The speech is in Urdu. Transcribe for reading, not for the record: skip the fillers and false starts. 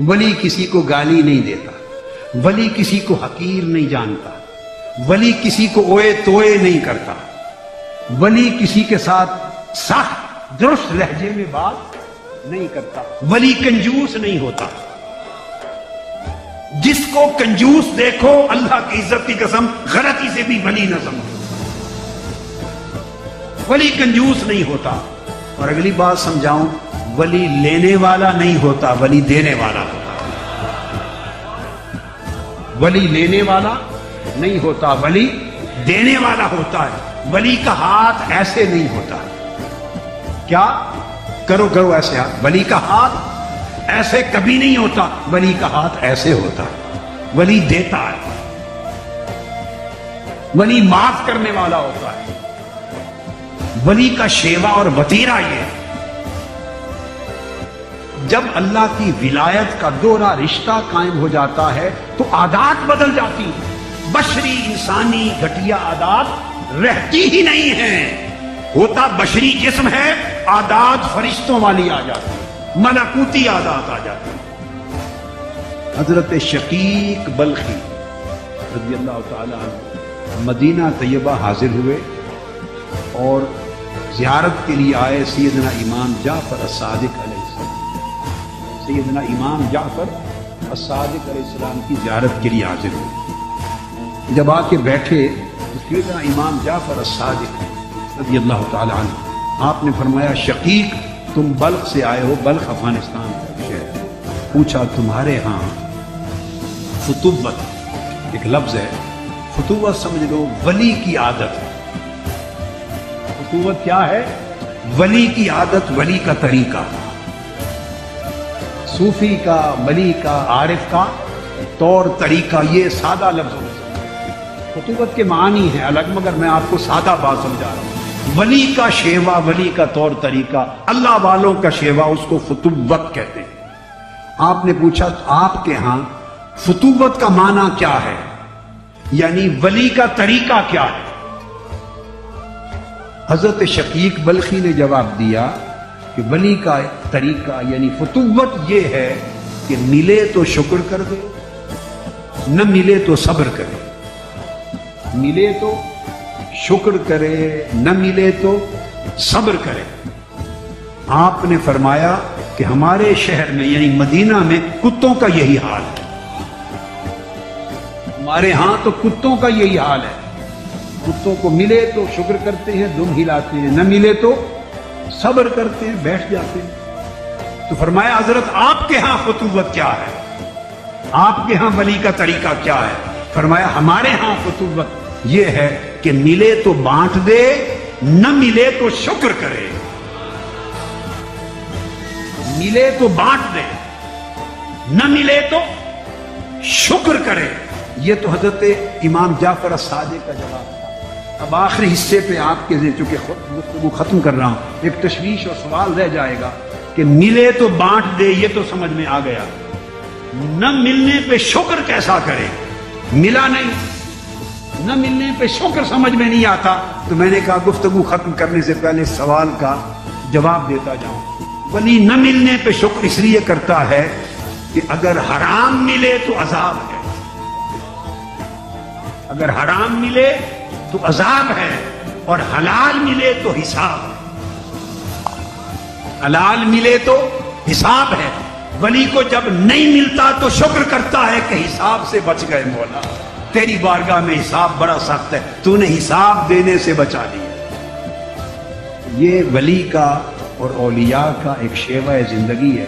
ولی کسی کو گالی نہیں دیتا، ولی کسی کو حقیر نہیں جانتا، ولی کسی کو اوئے توئے نہیں کرتا، ولی کسی کے ساتھ سخت درست لہجے میں بات نہیں کرتا، ولی کنجوس نہیں ہوتا۔ جس کو کنجوس دیکھو اللہ کی عزت کی قسم غلطی سے بھی ولی نہ سمجھو، ولی کنجوس نہیں ہوتا۔ اور اگلی بات سمجھاؤں، ولی لینے والا نہیں ہوتا، ولی دینے والا ہوتا۔ ولی لینے والا نہیں ہوتا، ولی دینے والا ہوتا ہے۔ ولی کا ہاتھ ایسے نہیں ہوتا، کیا کرو کرو ایسے ہاتھ، ولی کا ہاتھ ایسے کبھی نہیں ہوتا، ولی کا ہاتھ ایسے ہوتا۔ ولی دیتا ہے، ولی معاف کرنے والا ہوتا ہے۔ ولی کا شیوا اور وتیرہ یہ ہے، جب اللہ کی ولایت کا دوہرا رشتہ قائم ہو جاتا ہے تو عادات بدل جاتی ہیں، بشری انسانی گھٹیا عادات رہتی ہی نہیں ہیں۔ ہوتا بشری جسم ہے، عادات فرشتوں والی آ جاتی، ملکوتی عادات آ جاتی۔ حضرت شقیق بلخی رضی اللہ تعالی عنہ مدینہ طیبہ حاضر ہوئے اور زیارت کے لیے آئے سیدنا امام جعفر الصادق علیہ السلام۔ سیدنا امام جعفر الصادق علیہ السلام کی زیارت کے لیے حاضر ہوئے۔ جب آ کے بیٹھے تو سیدنا امام جعفر الصادق رضی اللہ تعالی عنہ آپ نے فرمایا، شقیق تم بلخ سے آئے ہو، بلخ افغانستان کا شہر۔ پوچھا تمہارے ہاں فتوت ایک لفظ ہے، فتوت سمجھ لو ولی کی عادت۔ فتوت کیا ہے؟ ولی کی عادت، ولی کا طریقہ، صوفی کا، ولی کا، عارف کا طور طریقہ، یہ سادہ لفظ ہو سکتا۔ فتوت کے معنی ہیں الگ، مگر میں آپ کو سادہ بات سمجھا رہا ہوں۔ ولی کا شیوا، ولی کا طور طریقہ، اللہ والوں کا شیوا، اس کو فتوت کہتے ہیں۔ آپ نے پوچھا آپ کے ہاں فتوت کا معنی کیا ہے، یعنی ولی کا طریقہ کیا ہے؟ حضرت شقیق بلخی نے جواب دیا کہ ولی کا طریقہ یعنی فتوت یہ ہے کہ ملے تو شکر کر دے، نہ ملے تو صبر کرے۔ ملے تو شکر کرے، نہ ملے تو صبر کرے۔ آپ نے فرمایا کہ ہمارے شہر میں یعنی مدینہ میں کتوں کا یہی حال ہے۔ ہمارے ہاں تو کتوں کا یہی حال ہے، کتوں کو ملے تو شکر کرتے ہیں، دم ہلاتے ہیں، نہ ملے تو صبر کرتے ہیں، بیٹھ جاتے ہیں۔ تو فرمایا حضرت آپ کے ہاں فتوت کیا ہے، آپ کے ہاں ولی کا طریقہ کیا ہے؟ فرمایا ہمارے ہاں فتوت یہ ہے کہ ملے تو بانٹ دے، نہ ملے تو شکر کرے۔ ملے تو بانٹ دے، نہ ملے تو شکر کرے۔ یہ تو حضرت امام جعفر الصادق کا جواب تھا۔ اب آخری حصے پہ آپ کے ذہن، چونکہ گفتگو ختم کر رہا ہوں، ایک تشویش اور سوال رہ جائے گا کہ ملے تو بانٹ دے، یہ تو سمجھ میں آ گیا، نہ ملنے پہ شکر کیسا کرے؟ ملا نہیں، نہ ملنے پہ شکر سمجھ میں نہیں آتا۔ تو میں نے کہا گفتگو ختم کرنے سے پہلے سوال کا جواب دیتا جاؤں۔ ولی نہ ملنے پہ شکر اس لیے کرتا ہے کہ اگر حرام ملے تو عذاب ہے، اگر حرام ملے تو عذاب ہے، اور حلال ملے تو حساب ہے۔ حلال ملے تو حساب ہے۔ ولی کو جب نہیں ملتا تو شکر کرتا ہے کہ حساب سے بچ گئے، مولا تیری بارگاہ میں حساب بڑا سخت ہے، تو نے حساب دینے سے بچا لیا۔ یہ ولی کا اور اولیاء کا ایک شیوہ زندگی ہے۔